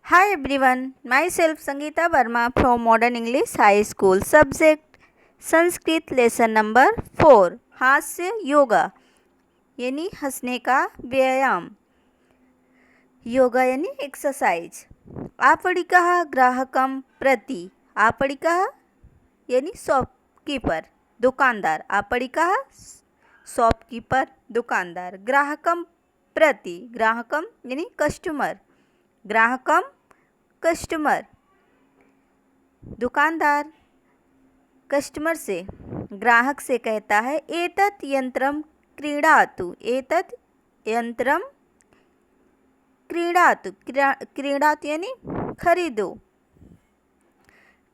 Hi everyone, myself Sangeeta Verma from Modern English High School. Subject Sanskrit lesson number 4 हास्य योगा यानी हंसने का व्यायाम. योगा यानी एक्सरसाइज. आपणिकः ग्राहकं प्रति. आपणिकः यानी शॉपकीपर दुकानदार. आपणिकः शॉपकीपर दुकानदार. ग्राहकं प्रति. ग्राहकं यानी कस्टमर. ग्राहकं कस्टमर. दुकानदार कस्टमर से ग्राहक से कहता है एतत् यंत्रम क्रीणातु. एतत् यंत्रम क्रीणातु. क्रीणातु यानी खरीदो.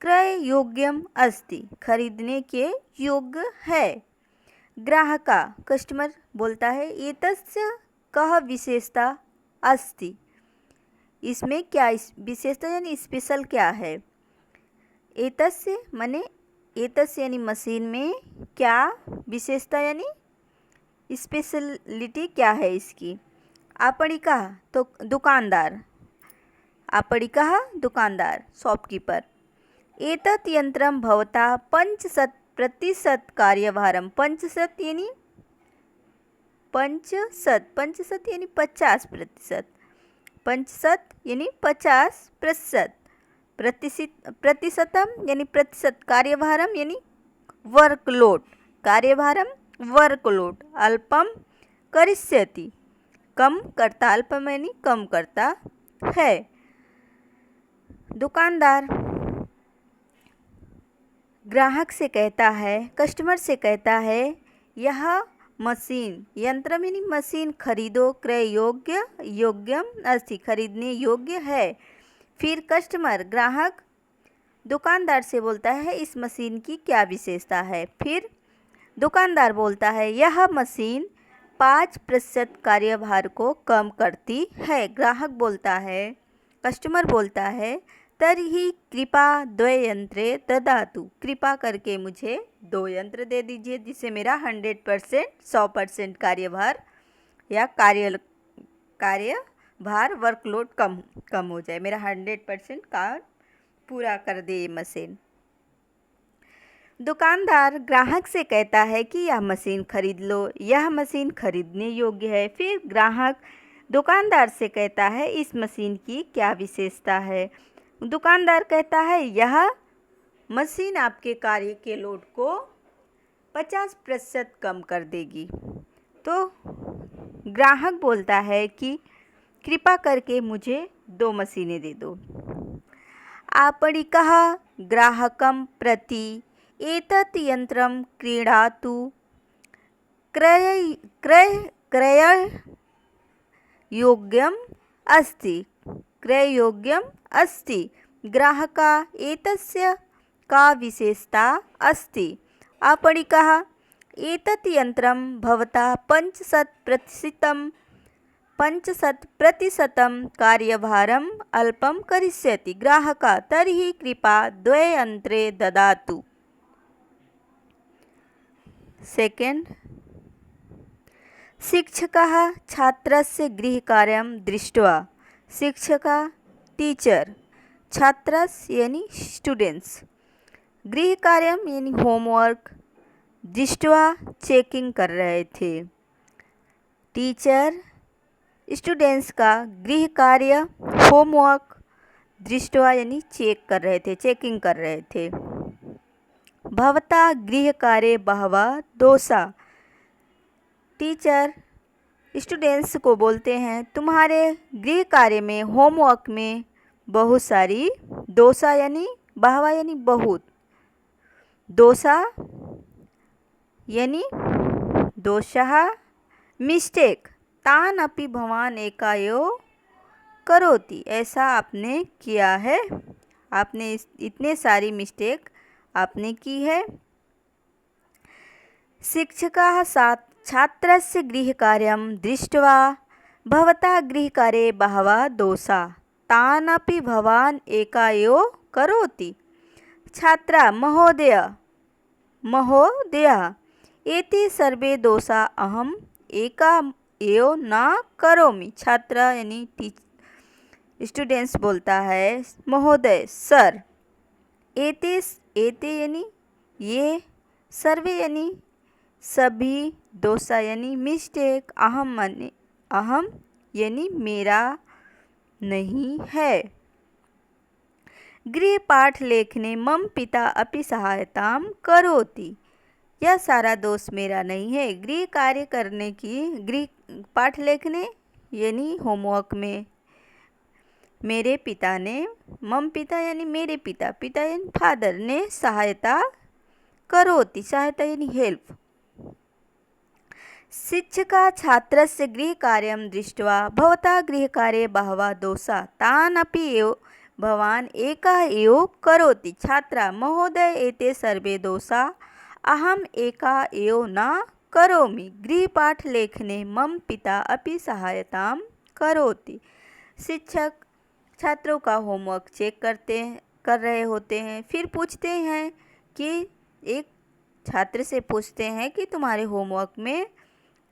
क्रय योग्यम अस्ति. खरीदने के योग्य है. ग्राहका कस्टमर बोलता है एतस्य कः विशेषता अस्ति. इसमें क्या विशेषता यानी स्पेशल क्या है. एतस्य माने एतस्य यानी मशीन में क्या विशेषता यानी स्पेशलिटी क्या है इसकी. आपणिकः तो दुकानदार. आपणिकः दुकानदार शॉपकीपर. एतत् यंत्रम भवता 5% कार्यभारम. 5% यानी 5% यानी 50%. 5% यानी 50%. प्रतिशतम यानी प्रतिशत. कार्यभारम यानी वर्कलोड. कार्यभारम वर्कलोड. अल्पम करिष्यति कम करता. अल्पम यानी कम करता है. दुकानदार ग्राहक से कहता है कस्टमर से कहता है यह मशीन. यंत्र यानी मशीन खरीदो. क्रय योग्य योग्यम अस्ति खरीदने योग्य है. फिर कस्टमर ग्राहक दुकानदार से बोलता है इस मशीन की क्या विशेषता है. फिर दुकानदार बोलता है यह मशीन 5% कार्यभार को कम करती है. ग्राहक बोलता है कस्टमर बोलता है तर्हि कृपा 2 यंत्रे ददातु. कृपा करके मुझे 2 यंत्र दे दीजिए जिससे मेरा 100% कार्यभार या कार्यभार वर्कलोड कम हो जाए. मेरा 100% काम पूरा कर दे ये मशीन. दुकानदार ग्राहक से कहता है कि यह मशीन खरीद लो. यह मशीन खरीदने योग्य है. फिर ग्राहक दुकानदार से कहता है इस मशीन की क्या विशेषता है. दुकानदार कहता है यह मशीन आपके कार्य के लोड को 50% कम कर देगी. तो ग्राहक बोलता है कि कृपा करके मुझे 2 मशीनें दे दो. आपणिकः ग्राहकं प्रति एतत् यंत्रं क्रीणातु. क्रय योग्यम अस्ति. क्रय योग्यम अस्ति. ग्राहका एतस्य का विशेषता अस्ति. आपणिकः एतत् यंत्रं भवता 5% कार्यभारम अल्पम करिष्यति. ग्राहका तर्हि कृपा 2 यंत्रे ददातु. सेकेंड. शिक्षकः छात्रस्य गृहकार्यं दृष्ट्वा. शिक्षकः टीचर. छात्रस्य यानी स्टूडेंट्स. गृहकार्यम यानी होमवर्क. दृष्ट्वा चेकिंग कर रहे थे. टीचर स्टूडेंट्स का गृह कार्य होमवर्क दृष्ट्वा यानी चेक कर रहे थे चेकिंग कर रहे थे. भवता गृह कार्य बहवः दोषा. टीचर स्टूडेंट्स को बोलते हैं तुम्हारे गृह कार्य में होमवर्क में बहुत सारी दोषा यानी बहवा यानी बहुत. दोषा यानी दोषः मिस्टेक. तान अपि भवान एकाएव करोति. ऐसा आपने किया है. आपने इतने सारी मिस्टेक आपने की है. शिक्षकः छात्रस्य गृहकार्यं दृष्ट्वा भवता गृहकार्ये बहवः दोषा तान् अपि भवान् एकाएव करोति. छात्रा महोदयः एते सर्वे दोषा अहम् एका एव न करोमि. छात्र यानी स्टूडेंट्स बोलता है महोदय सर। एते एते यानी ये, सर्वे यानी सभी, दोषा यानी मिस्टेक, अहम यानी मेरा नहीं है। गृह पाठ लेखने मम पिता अपि सहायताम करोति। यह सारा दोष मेरा नहीं है। गृह कार्य करने की, गृह पाठ लेखने यानी होमवर्क में मेरे पिता ने, मम पिता यानी मेरे पिता, पिता यानी फादर ने सहायता करोति, सहायता यानी हेल्प। शिक्षका छात्रस्य गृहकार्यं दृष्ट्वा भवता गृहकार्ये बहवः दोषा तान् अपि एव भवान् एकः एव करोति। छात्रा महोदय एते सर्वे दोषा अहम एका एव न करोमि। गृहपाठ लेखने मम पिता अपि सहायतां करोति। शिक्षक छात्रों का होमवर्क चेक कर रहे होते हैं। फिर पूछते हैं कि एक छात्र से पूछते हैं कि तुम्हारे होमवर्क में,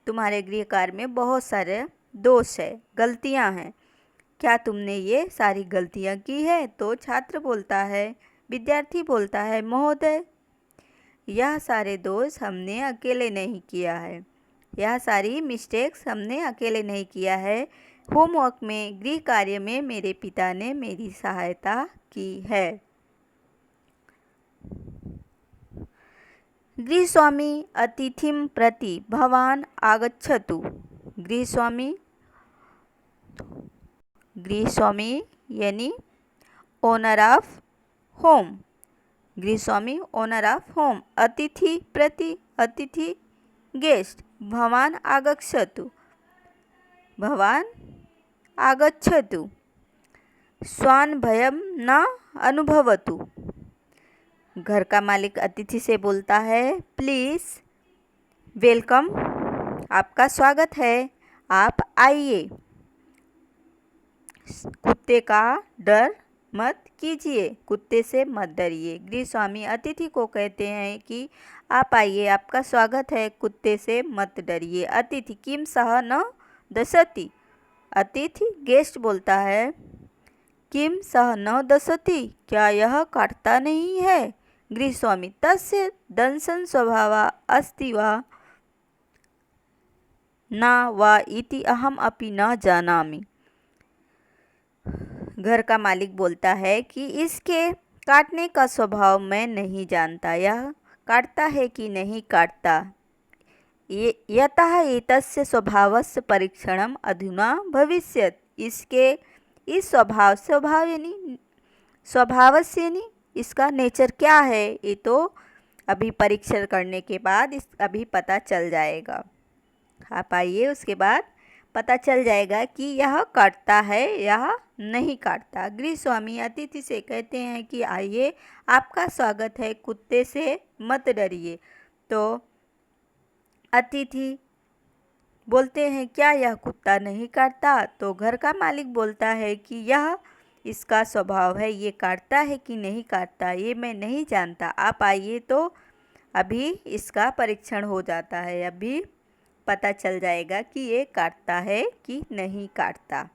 तुम्हारे गृह कार्य में बहुत सारे दोष है, गलतियां हैं, क्या तुमने ये सारी गलतियां की है? तो छात्र बोलता है, विद्यार्थी बोलता है महोदय यह सारे दोष हमने अकेले नहीं किया है, यह सारी मिस्टेक्स हमने अकेले नहीं किया है। होमवर्क में, गृह कार्य में मेरे पिता ने मेरी सहायता की है। गृहस्वामी अतिथिं प्रति भवान आगच्छतु। गृहस्वामी यानी ओनर ऑफ होम, गृहस्वामी ओनर ऑफ होम। अतिथि प्रति, अतिथि गेस्ट, भवान आगच्छतु, भवान आगच्छतु। स्वान भयम न अनुभवतु। घर का मालिक अतिथि से बोलता है प्लीज़ वेलकम, आपका स्वागत है, आप आइए। कुत्ते का डर मत कीजिए, कुत्ते से मत डरिए। गृहस्वामी अतिथि को कहते हैं कि आप आइए, आपका स्वागत है, कुत्ते से मत डरिए। अतिथि किम सह न दशति। अतिथि गेस्ट बोलता है किम सह न दशति, क्या यह काटता नहीं है? गृहस्वामी तस्य दंशन स्वभाव अस्ति वा न वा इति अहम अपि न जानामि। घर का मालिक बोलता है कि इसके काटने का स्वभाव मैं नहीं जानता, यह काटता है कि नहीं काटता। यतः एतस्य स्वभावस्य परीक्षणम अधुना भविष्यत्। इसके इस स्वभाव यानी स्वभावस्य यानी इसका नेचर क्या है, ये तो अभी परीक्षण करने के बाद अभी पता चल जाएगा। आप आइए, उसके बाद पता चल जाएगा कि यह काटता है यह नहीं काटता। गृहस्वामी अतिथि से कहते हैं कि आइए, आपका स्वागत है, कुत्ते से मत डरिए। तो अतिथि बोलते हैं क्या यह कुत्ता नहीं काटता? तो घर का मालिक बोलता है कि यह इसका स्वभाव है, ये काटता है कि नहीं काटता ये मैं नहीं जानता, आप आइए तो अभी इसका परीक्षण हो जाता है, अभी पता चल जाएगा कि ये काटता है कि नहीं काटता।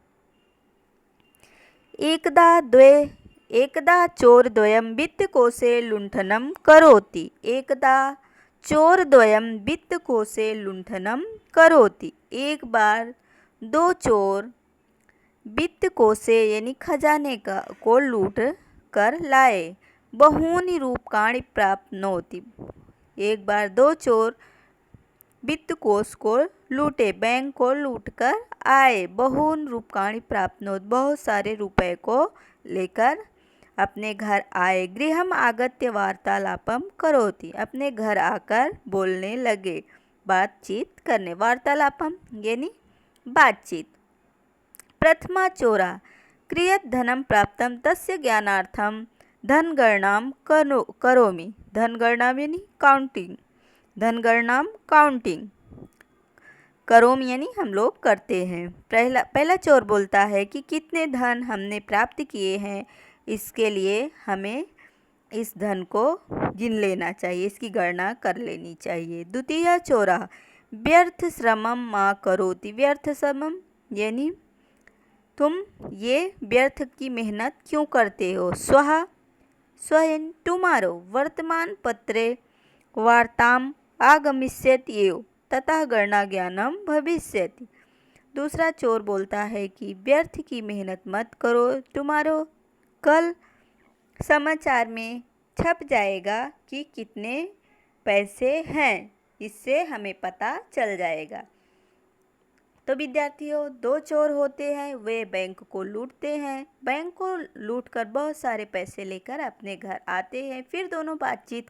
एकदा चोरद्वयं वित्तकोशे लुण्ठनं करोति। एकदा चोरद्वयं वित्तकोशे लुण्ठनं करोति। एक बार दो चोर वित्तकोशे यानी खजाने को लूट कर लाए। बहूनि रूप्यकाणि प्राप्नोति। एक बार दो चोर वित्तकोश को लूटे, बैंक को लूट कर आए। बहून रूप्यकाणि प्राप्नोत, बहुत सारे रुपए को लेकर अपने घर आए। गृहम आगत्य वार्तालापम करोति। अपने घर आकर बोलने लगे, बातचीत करने। वार्तालापम यानी बातचीत। प्रथमा चोरा क्रियत धनम प्राप्तम तस्य ज्ञानार्थम धनगणनाम करोमि। धनगणना यानी काउंटिंग, धनगणनाम काउंटिंग, करोम यानी हम लोग करते हैं। पहला चोर बोलता है कि कितने धन हमने प्राप्त किए हैं, इसके लिए हमें इस धन को गिन लेना चाहिए, इसकी गणना कर लेनी चाहिए। द्वितीय चोरा व्यर्थ श्रमम मा करोति। व्यर्थ श्रमम यानी तुम ये व्यर्थ की मेहनत क्यों करते हो। स्वः स्वयं टुमारो वर्तमान पत्रे वार्ताम आगमिष्यति एव ततः गणना ज्ञानम भविष्यति। दूसरा चोर बोलता है कि व्यर्थ की मेहनत मत करो, टुमारो कल समाचार में छप जाएगा कि कितने पैसे हैं, इससे हमें पता चल जाएगा। तो विद्यार्थियों, दो चोर होते हैं, वे बैंक को लूटते हैं। बैंक को लूटकर बहुत सारे पैसे लेकर अपने घर आते हैं। फिर दोनों बातचीत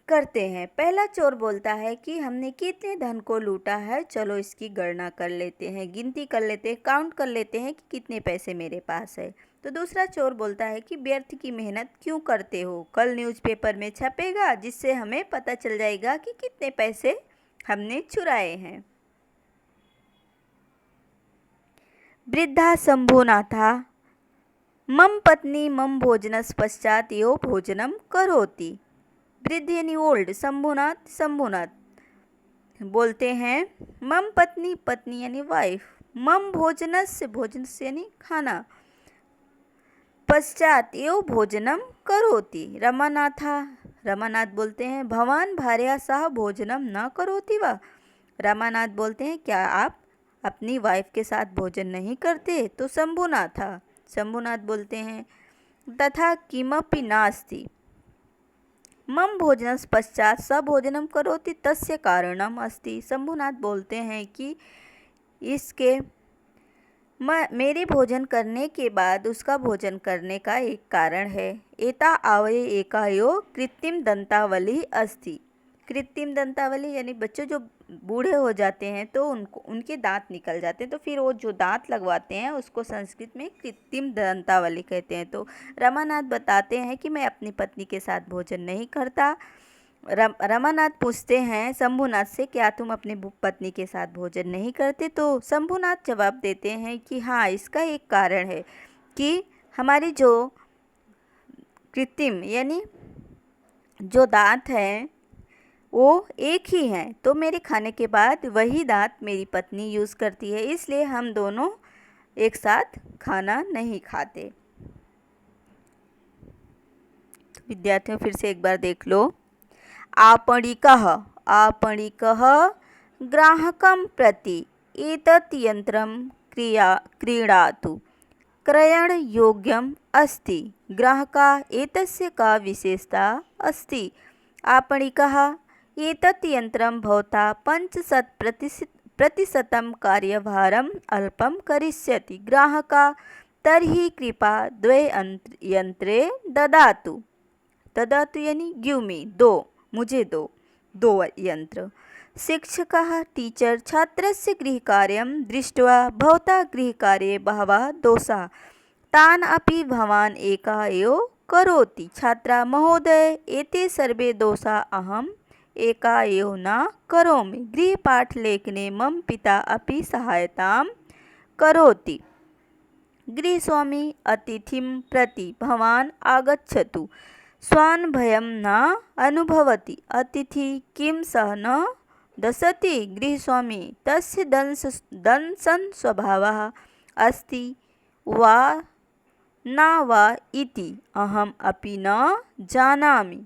करते हैं। पहला चोर बोलता है कि हमने कितने धन को लूटा है, चलो इसकी गणना कर लेते हैं, गिनती कर लेते हैं, काउंट कर लेते हैं कि कितने पैसे मेरे पास है। तो दूसरा चोर बोलता है कि व्यर्थ की मेहनत क्यों करते हो, कल न्यूज़पेपर में छपेगा जिससे हमें पता चल जाएगा कि कितने पैसे हमने चुराए हैं। वृद्धा शंभुनाथा मम पत्नी मम भोजनस पश्चात यो भोजनम करोति। वृद्ध यानी ओल्ड, शंभुनाथ बोलते हैं मम पत्नी, पत्नी यानी वाइफ, मम भोजनस यानी खाना, पश्चात यो भोजनम करोति। रमानाथ बोलते हैं भवान भार्या सह भोजनम न करोति वा। रमानाथ बोलते हैं क्या आप अपनी वाइफ के साथ भोजन नहीं करते। तो शंभुनाथ बोलते हैं तथा किमपि नास्ति मम भोजनस पश्चात स भोजनम करोति तस्य कारणम अस्ति। शंभुनाथ बोलते हैं कि इसके मेरे भोजन करने के बाद उसका भोजन करने का एक कारण है। एता आवये एकायो कृत्रिम दंतावली अस्ति। कृत्रिम दंतावली यानी बच्चों जो बूढ़े हो जाते हैं तो उनके दांत निकल जाते हैं, तो फिर वो जो दांत लगवाते हैं उसको संस्कृत में कृत्रिम दंतावली कहते हैं। तो रमानाथ बताते हैं कि मैं अपनी पत्नी के साथ भोजन नहीं करता। रमानाथ पूछते हैं शंभुनाथ से क्या तुम अपनी पत्नी के साथ भोजन नहीं करते। तो शंभुनाथ जवाब देते हैं कि हाँ, इसका एक कारण है कि हमारी जो कृत्रिम यानी जो दांत हैं वो एक ही हैं, तो मेरे खाने के बाद वही दांत मेरी पत्नी यूज़ करती है, इसलिए हम दोनों एक साथ खाना नहीं खाते। तो विद्यार्थियों फिर से एक बार देख लो। आपणिकः ग्राहकं प्रति एतत् यन्त्रं क्रीणातु क्रयणयोग्यम् अस्ति। ग्राहका एतस्य का विशेषता अस्ति। आपणिकः एतत् यन्त्रं भवता 50% कार्यभारम् अल्पं करिष्यति। ग्राहका तर्हि कृपा द्वे यन्त्रे ददातु यानी गिव मी, मुझे दो यंत्र। शिक्षकः टीचर छात्रस्य गृहकार्यं दृष्ट्वा भवता गृहकार्ये बहवः दोषाः तान् अपि भवान् एकः एव करोति। छात्रा महोदय एते सर्वे दोषाः अहम् एका एव न करोमि। गृहपाठलेखने मम पिता अपि सहायतां करोति। गृहस्वामी अतिथिं प्रति भवान् आगच्छतु स्वान् भयं न अनुभवति। अतिथि किं सः न दशति। गृहस्वामी तस्य दंशन स्वभावः अस्ति वा न वा इति अहम् अपि न जानामि।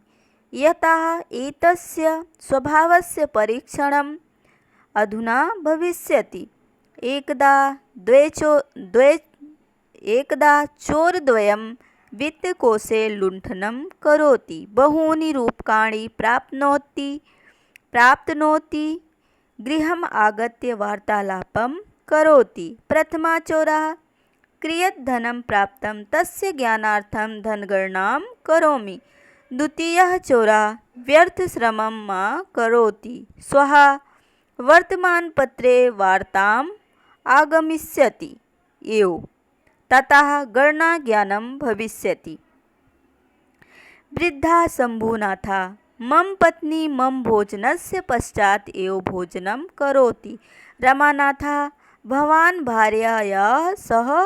यतः एतस्य स्वभावस्य परीक्षणम् अधुना भविष्यति। एकदा चोरद्वयं वित्तकोशे लुण्ठनं करोति, बहूनि रूप्यकाणि प्राप्नोति, गृहम् आगत्य वार्तालापं करोति। प्रथमः चोरः कियत् धनं प्राप्तं तस्य ज्ञानार्थं धनगणनां करोमि। द्वितीयः चोरः व्यर्थश्रमं मा करोति, श्वः वर्तमानपत्रे वार्ताम् आगमिष्यति एव ततः गणना ज्ञानं भविष्यति। वृद्धा शंभुनाथा मम पत्नी मम भोजनस्य पश्चात एव भोजनं करोति। रमानाथा भवान् भार्यायाः सह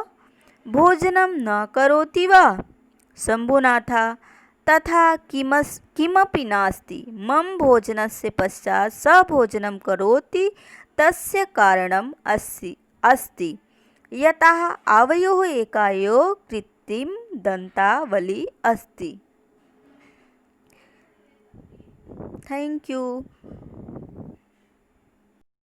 भोजनं न करोति वा। शंभुनाथा तथा किमपि नास्ति, मम भोजनस्य पश्चात स भोजनं करोति तस्य कारणम् अस्ति यतः आवयोः एकायोः कृत्रिम दन्तावली अस्ति। Thank you.